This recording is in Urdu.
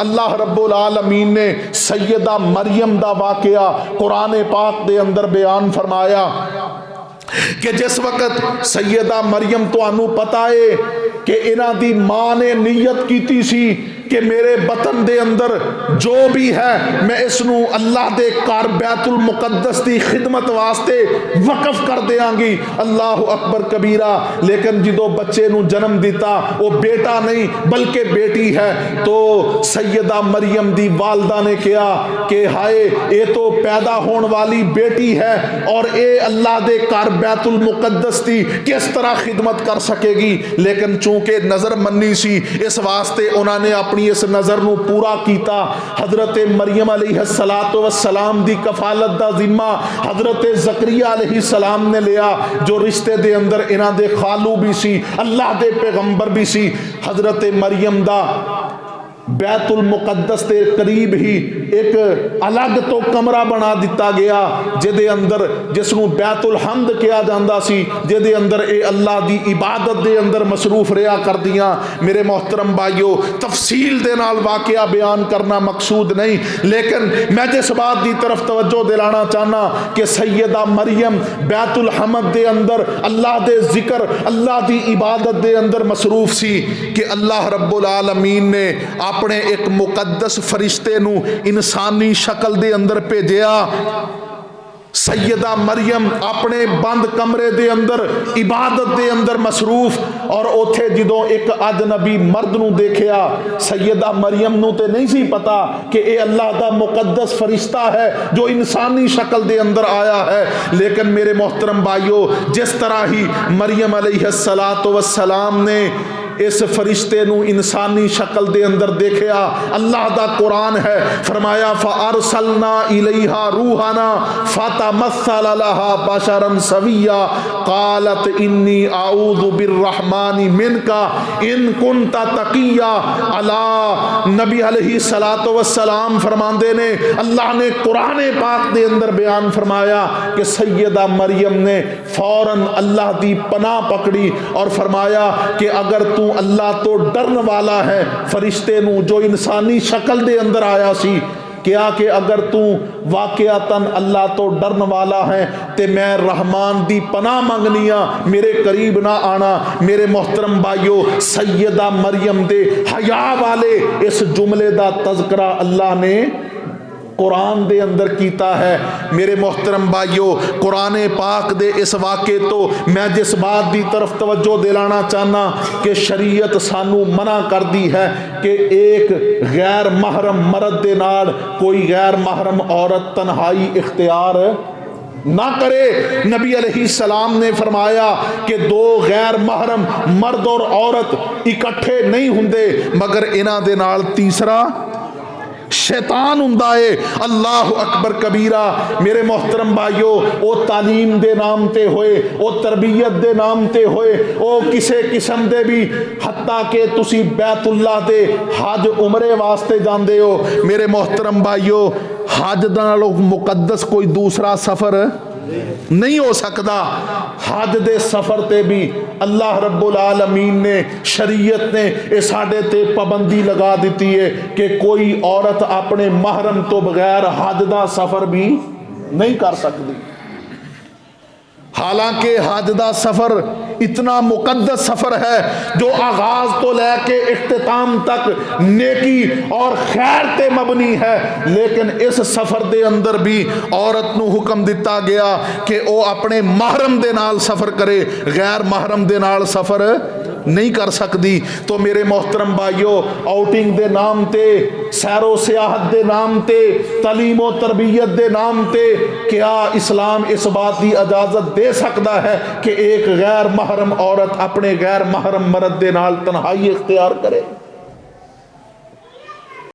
اللہ رب العالمین نے سیدہ مریم دا واقعہ قرآن پاک دے اندر بیان فرمایا کہ جس وقت سیدہ مریم تو انو پتا ہے کہ انہاں دی ماں نے نیت کیتی سی کہ میرے بطن دے اندر جو بھی ہے میں اس نو اللہ دے کار بیت المقدس دی خدمت واسطے وقف کر دیاں گی، اللہ اکبر کبیرہ۔ لیکن جدو بچے نو جنم دیتا وہ بیٹا نہیں بلکہ بیٹی ہے، تو سیدہ مریم دی والدہ نے کہا کہ ہائے اے تو پیدا ہون والی بیٹی ہے اور اے اللہ دے کار بیت المقدس دی کس طرح خدمت کر سکے گی؟ لیکن چونکہ نظر منی سی اس واسطے انہوں نے اپنی اس نظر نو پورا کیتا۔ حضرت مریم علیہ السلام دی کفالت دا ذمہ حضرت زکریا علیہ السلام نے لیا، جو رشتے دے اندر انہاں دے خالو بھی سی، اللہ دے پیغمبر بھی سی۔ حضرت مریم دا بیت المقدس دے قریب ہی ایک الگ تو کمرہ بنا دیتا گیا جدے اندر جس نو بیت الحمد کیا جاندہ سی، جدے اندر اے اللہ دی عبادت دے اندر مصروف رہا کر دیاں۔ میرے محترم بھائیو، تفصیل دے نال واقعہ بیان کرنا مقصود نہیں، لیکن میں جس بات دی طرف توجہ دلانا چاہنا کہ سیدہ مریم بیت الحمد دے اندر اللہ دے ذکر، اللہ دی عبادت دے اندر مصروف سی کہ اللہ رب العالمین نے اپنے ایک مقدس فرشتے نو انسانی شکل دے اندر بھیجیا۔ سیدہ مریم اپنے بند کمرے دے اندر عبادت دے اندر مصروف، اور اوتھے جدوں ایک اجنبی مرد نو دیکھیا، سیدہ مریم نو تے نہیں سی پتا کہ اے اللہ دا مقدس فرشتہ ہے جو انسانی شکل دے اندر آیا ہے۔ لیکن میرے محترم بھائیو، جس طرح ہی مریم علیہ السلام نے اس فرشتے نو انسانی شکل دے اندر دیکھیا، اللہ دا قرآن ہے، فرمایا فَأَرْسَلْنَا إِلَيْهَا رُوحَنَا فَتَمَثَّلَ لَهَا بَشَرًا سَوِيًّا قَالَتْ إِنِّي أَعُوذُ بِالرَّحْمَنِ مِنْكَ إِن كُنْتَ تَقِيًّا۔ اللہ نبی علیہ السلام فرماندے نے، اللہ نے قرآن پاک دے اندر بیان فرمایا کہ سیدہ مریم نے فوراً اللہ دی پناہ پکڑی اور فرمایا کہ اگر تو اللہ تو ڈرن والا ہے، فرشتے نو جو انسانی شکل دے اندر آیا سی، کیا کہ اگر تو واقعتاً اللہ تو ڈرن والا ہے تے میں رحمان دی پناہ منگنیاں، میرے قریب نہ آنا۔ میرے محترم بھائیو، سیدہ مریم دے حیا والے اس جملے دا تذکرہ اللہ نے قرآن دے اندر کیتا ہے۔ میرے محترم بھائیو، قرآن پاک دے اس واقعے تو میں جس بات دی طرف توجہ دلانا چاہنا کہ شریعت سانو منع کر دی ہے کہ ایک غیر محرم مرد دے نال کوئی غیر محرم عورت تنہائی اختیار نہ کرے۔ نبی علیہ السلام نے فرمایا کہ دو غیر محرم مرد اور عورت اکٹھے نہیں ہوندے مگر انہاں دے نال تیسرا شیطان ہوندا ہے۔ اللہ اکبر کبیرہ۔ میرے محترم بھائیو، او تعلیم دے نام تے ہوئے، او تربیت دے نام تے ہوئے، او کسے قسم دے بھی، حتیٰ کہ تسی بیت اللہ دے حج عمرے واسطے جاندے ہو، میرے محترم بھائیو، حج نالوں مقدس کوئی دوسرا سفر نہیں ہو سکتا۔ حج دے سفر تے بھی اللہ رب العالمین نے، شریعت نے اس ساڈے تے پابندی لگا دیتی ہے کہ کوئی عورت اپنے محرم تو بغیر حج دا سفر بھی نہیں کر سکتی۔ حالانکہ حج دا سفر اتنا مقدس سفر ہے جو آغاز تو لے کے اختتام تک نیکی اور خیر تے مبنی ہے، لیکن اس سفر دے اندر بھی عورت نو حکم دیتا گیا کہ او اپنے محرم دے نال سفر کرے، غیر محرم دے نال سفر نہیں کر سکتی۔ تو میرے محترم بھائیو، آؤٹنگ دے نام تے، سیر و سیاحت دے نام تے، تعلیم و تربیت دے نام تے، کیا اسلام اس بات کی اجازت دے سکتا ہے کہ ایک غیر محرم عورت اپنے غیر محرم مرد دے نال تنہائی اختیار کرے؟